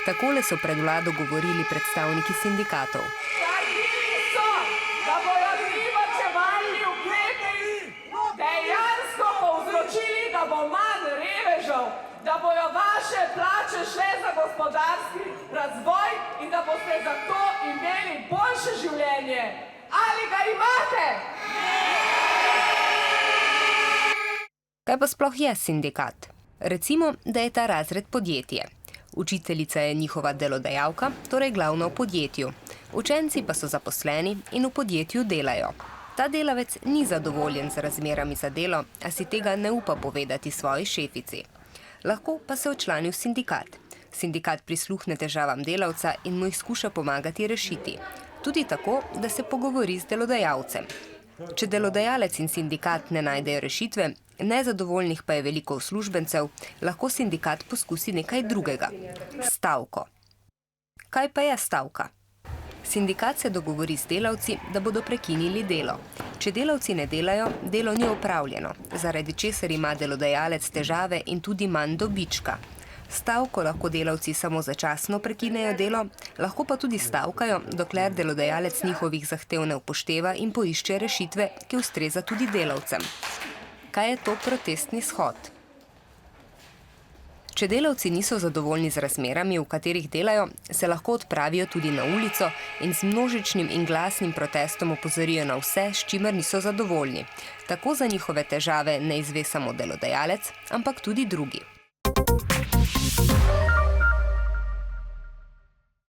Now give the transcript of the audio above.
Takole so pred vlado govorili predstavniki sindikatov. Trdili so, da bojo ti varčevalni ukrepi dejansko povzročili, da bo manj revežev, da bojo vaše plače šle za gospodarski razvoj in da boste zato imeli boljše življenje. Ali ga imate? Kaj pa sploh je sindikat? Recimo, da je ta razred podjetje. Učiteljica je njihova delodajalka, torej glavna v podjetju. Učenci pa so zaposleni in v podjetju delajo. Ta delavec ni zadovoljen z razmerami za delo, a si tega ne upa povedati svoji šefici. Lahko pa se včlani v sindikat. Sindikat prisluhne težavam delavca in mu jih skuša pomagati rešiti. Tudi tako, da se pogovori z delodajalcem. Če delodajalec in sindikat ne najdejo rešitve, nezadovoljnih pa je veliko uslužbencev, lahko sindikat poskusi nekaj drugega. Stavko. Kaj pa je stavka? Sindikat se dogovori z delavci, da bodo prekinili delo. Če delavci ne delajo, delo ni opravljeno, zaradi česar ima delodajalec težave in tudi manj dobička. Stavko lahko delavci samo začasno prekinejo delo, lahko pa tudi stavkajo, dokler delodajalec njihovih zahtev ne upošteva in poišče rešitve, ki ustreza tudi delavcem. Kaj je to protestni shod? Če delavci niso zadovoljni z razmerami, v katerih delajo, se lahko odpravijo tudi na ulico in z množičnim in glasnim protestom opozorijo na vse, s čimer niso zadovoljni. Tako za njihove težave ne izve samo delodajalec, ampak tudi drugi.